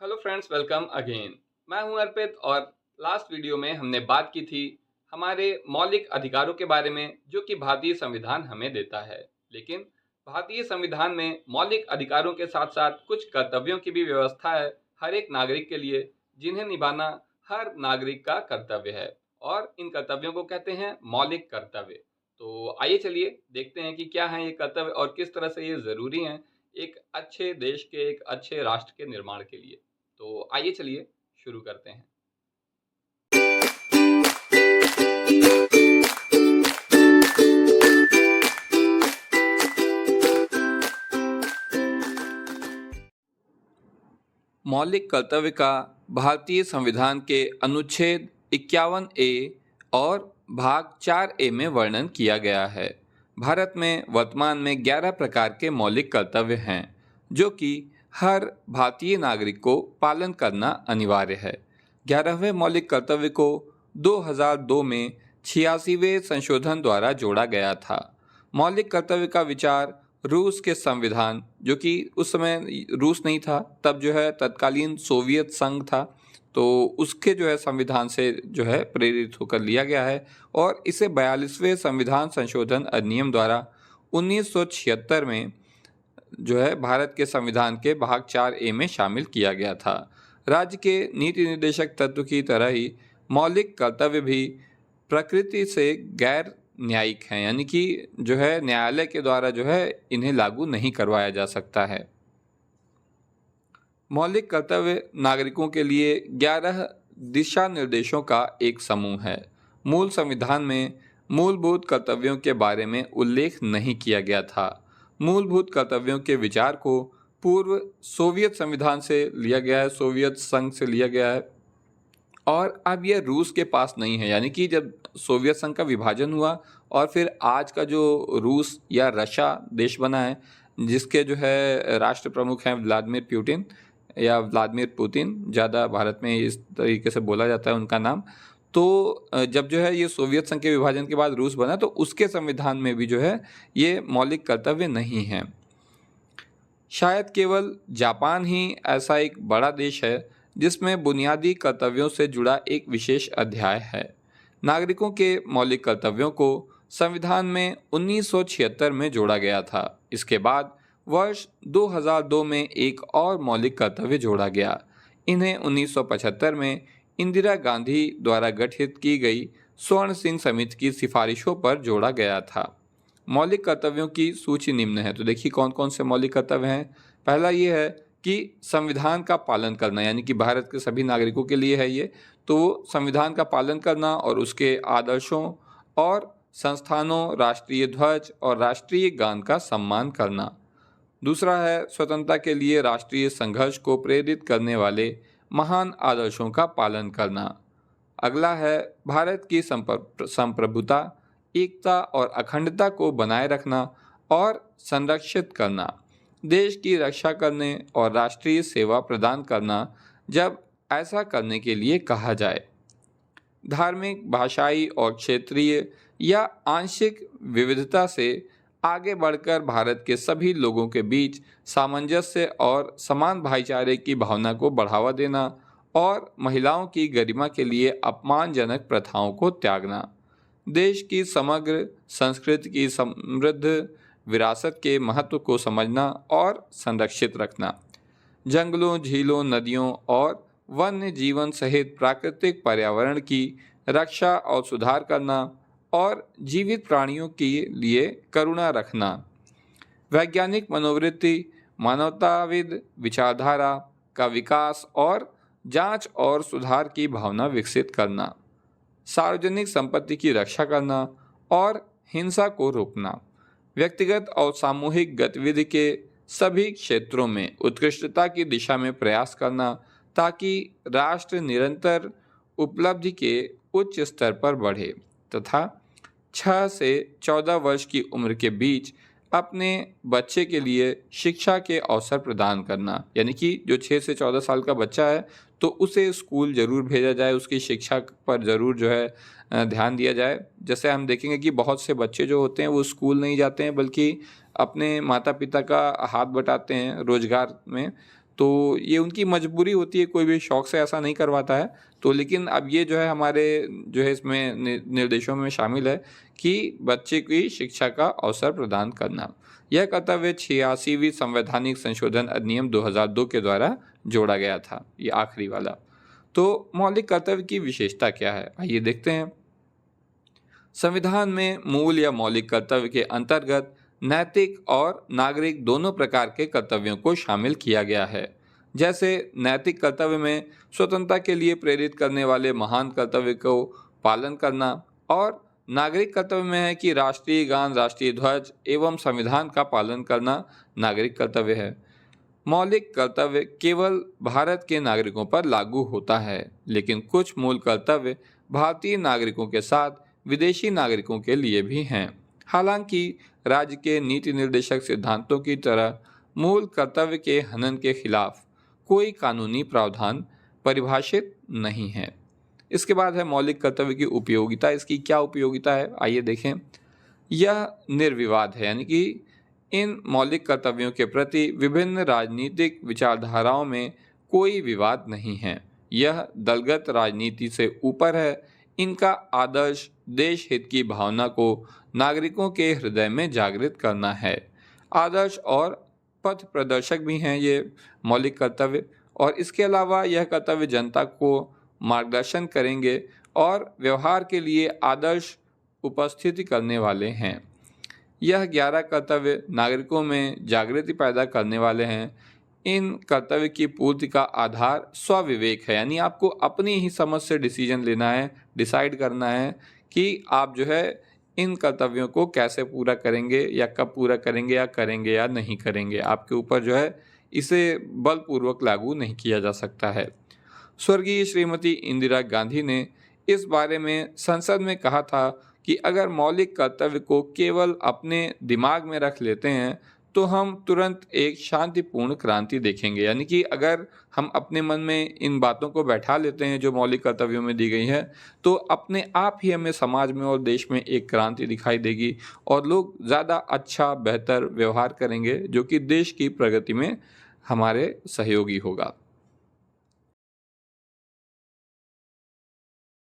Hello friends, welcome again. मैं हूं अर्पित और लास्ट वीडियो में हमने बात की थी हमारे मौलिक अधिकारों के बारे में जो कि भारतीय संविधान हमें देता है। लेकिन भारतीय संविधान में मौलिक अधिकारों के साथ साथ कुछ कर्तव्यों की भी व्यवस्था है हर एक नागरिक के लिए, जिन्हें निभाना हर नागरिक का कर्तव्य है। और इन कर्तव्यों को कहते हैं मौलिक कर्तव्य। तो आइए चलिए देखते हैं कि क्या है ये कर्तव्य और किस तरह से ये जरूरी हैं एक अच्छे देश के, एक अच्छे राष्ट्र के निर्माण के लिए। तो आइए चलिए शुरू करते हैं। मौलिक कर्तव्य का भारतीय संविधान के अनुच्छेद 51 ए और भाग 4 ए में वर्णन किया गया है। भारत में वर्तमान में 11 प्रकार के मौलिक कर्तव्य हैं जो कि हर भारतीय नागरिक को पालन करना अनिवार्य है। 11वें मौलिक कर्तव्य को 2002 में 86वें संशोधन द्वारा जोड़ा गया था। मौलिक कर्तव्य का विचार रूस के संविधान, जो कि उस समय रूस नहीं था, तब जो है तत्कालीन सोवियत संघ था, तो उसके जो है संविधान से जो है प्रेरित होकर लिया गया है और इसे 42वें संविधान संशोधन अधिनियम द्वारा 1976 में जो है भारत के संविधान के भाग 4 ए में शामिल किया गया था। राज्य के नीति निर्देशक तत्व की तरह ही मौलिक कर्तव्य भी प्रकृति से गैर न्यायिक हैं, यानी कि जो है न्यायालय के द्वारा जो है इन्हें लागू नहीं करवाया जा सकता है। मौलिक कर्तव्य नागरिकों के लिए 11 दिशा निर्देशों का एक समूह है। मूल संविधान में मूलभूत कर्तव्यों के बारे में उल्लेख नहीं किया गया था। मूलभूत कर्तव्यों के विचार को पूर्व सोवियत संविधान से लिया गया है, सोवियत संघ से लिया गया है और अब यह रूस के पास नहीं है। यानी कि जब सोवियत संघ का विभाजन हुआ और फिर आज का जो रूस या रशिया देश बना है, जिसके जो है राष्ट्र प्रमुख हैं व्लादिमीर पुतिन या व्लादिमीर पुतिन, ज़्यादा भारत में इस तरीके से बोला जाता है उनका नाम। तो जब जो है ये सोवियत संघ के विभाजन के बाद रूस बना, तो उसके संविधान में भी जो है ये मौलिक कर्तव्य नहीं है। शायद केवल जापान ही ऐसा एक बड़ा देश है जिसमें बुनियादी कर्तव्यों से जुड़ा एक विशेष अध्याय है। नागरिकों के मौलिक कर्तव्यों को संविधान में 1976 में जोड़ा गया था। इसके बाद वर्ष 2002 में एक और मौलिक कर्तव्य जोड़ा गया। इन्हें 1975 में इंदिरा गांधी द्वारा गठित की गई स्वर्ण सिंह समिति की सिफारिशों पर जोड़ा गया था। मौलिक कर्तव्यों की सूची निम्न है। तो देखिए कौन कौन से मौलिक कर्तव्य हैं। पहला ये है कि संविधान का पालन करना, यानी कि भारत के सभी नागरिकों के लिए है ये, तो संविधान का पालन करना और उसके आदर्शों और संस्थानों, राष्ट्रीय ध्वज और राष्ट्रीय गान का सम्मान करना। दूसरा है स्वतंत्रता के लिए राष्ट्रीय संघर्ष को प्रेरित करने वाले महान आदर्शों का पालन करना। अगला है भारत की संप्रभुता, एकता और अखंडता को बनाए रखना और संरक्षित करना, देश की रक्षा करने और राष्ट्रीय सेवा प्रदान करना जब ऐसा करने के लिए कहा जाए। धार्मिक, भाषाई और क्षेत्रीय या आंशिक विविधता से आगे बढ़कर भारत के सभी लोगों के बीच सामंजस्य और समान भाईचारे की भावना को बढ़ावा देना और महिलाओं की गरिमा के लिए अपमानजनक प्रथाओं को त्यागना। देश की समग्र संस्कृति की समृद्ध विरासत के महत्व को समझना और संरक्षित रखना। जंगलों, झीलों, नदियों और वन्य जीवन सहित प्राकृतिक पर्यावरण की रक्षा और सुधार करना और जीवित प्राणियों के लिए करुणा रखना। वैज्ञानिक मनोवृत्ति, मानवताविद विचारधारा का विकास और जांच और सुधार की भावना विकसित करना। सार्वजनिक संपत्ति की रक्षा करना और हिंसा को रोकना। व्यक्तिगत और सामूहिक गतिविधि के सभी क्षेत्रों में उत्कृष्टता की दिशा में प्रयास करना ताकि राष्ट्र निरंतर उपलब्धि के उच्च स्तर पर बढ़े तथा 6 से 14 वर्ष की उम्र के बीच अपने बच्चे के लिए शिक्षा के अवसर प्रदान करना। यानी कि जो 6 से 14 साल का बच्चा है तो उसे स्कूल ज़रूर भेजा जाए, उसकी शिक्षा पर ज़रूर जो है ध्यान दिया जाए। जैसे हम देखेंगे कि बहुत से बच्चे जो होते हैं वो स्कूल नहीं जाते हैं बल्कि अपने माता पिता का हाथ बटाते हैं रोजगार में। तो ये उनकी मजबूरी होती है, कोई भी शौक से ऐसा नहीं करवाता है। तो लेकिन अब ये जो है हमारे जो है इसमें निर्देशों में शामिल है कि बच्चे की शिक्षा का अवसर प्रदान करना। यह कर्तव्य 86वीं संवैधानिक संशोधन अधिनियम 2002 के द्वारा जोड़ा गया था, ये आखिरी वाला। तो मौलिक कर्तव्य की विशेषता क्या है, आइए देखते हैं। संविधान में मूल या मौलिक कर्तव्य के अंतर्गत नैतिक और नागरिक दोनों प्रकार के कर्तव्यों को शामिल किया गया है। जैसे नैतिक कर्तव्य में स्वतंत्रता के लिए प्रेरित करने वाले महान कर्तव्य को पालन करना, और नागरिक कर्तव्य में है कि राष्ट्रीय गान, राष्ट्रीय ध्वज एवं संविधान का पालन करना नागरिक कर्तव्य है। मौलिक कर्तव्य केवल भारत के नागरिकों पर लागू होता है, लेकिन कुछ मूल कर्तव्य भारतीय नागरिकों के साथ विदेशी नागरिकों के लिए भी हैं। हालांकि राज्य के नीति निर्देशक सिद्धांतों की तरह मूल कर्तव्य के हनन के खिलाफ कोई कानूनी प्रावधान परिभाषित नहीं है। इसके बाद है मौलिक कर्तव्य की उपयोगिता। इसकी क्या उपयोगिता है, आइए देखें। यह निर्विवाद है, यानी कि इन मौलिक कर्तव्यों के प्रति विभिन्न राजनीतिक विचारधाराओं में कोई विवाद नहीं है। यह दलगत राजनीति से ऊपर है। इनका आदर्श देश हित की भावना को नागरिकों के हृदय में जागृत करना है। आदर्श और पथ प्रदर्शक भी हैं ये मौलिक कर्तव्य, और इसके अलावा यह कर्तव्य जनता को मार्गदर्शन करेंगे और व्यवहार के लिए आदर्श उपस्थिति करने वाले हैं। यह 11 कर्तव्य नागरिकों में जागृति पैदा करने वाले हैं। इन कर्तव्य की पूर्ति का आधार स्वविवेक है, यानी आपको अपनी ही समझ से डिसीजन लेना है, डिसाइड करना है कि आप जो है इन कर्तव्यों को कैसे पूरा करेंगे, या कब पूरा करेंगे, या नहीं करेंगे। आपके ऊपर जो है इसे बलपूर्वक लागू नहीं किया जा सकता है। स्वर्गीय श्रीमती इंदिरा गांधी ने इस बारे में संसद में कहा था कि अगर मौलिक कर्तव्य को केवल अपने दिमाग में रख लेते हैं तो हम तुरंत एक शांतिपूर्ण क्रांति देखेंगे। यानी कि अगर हम अपने मन में इन बातों को बैठा लेते हैं जो मौलिक कर्तव्यों में दी गई है, तो अपने आप ही हमें समाज में और देश में एक क्रांति दिखाई देगी और लोग ज़्यादा अच्छा, बेहतर व्यवहार करेंगे, जो कि देश की प्रगति में हमारे सहयोगी होगा।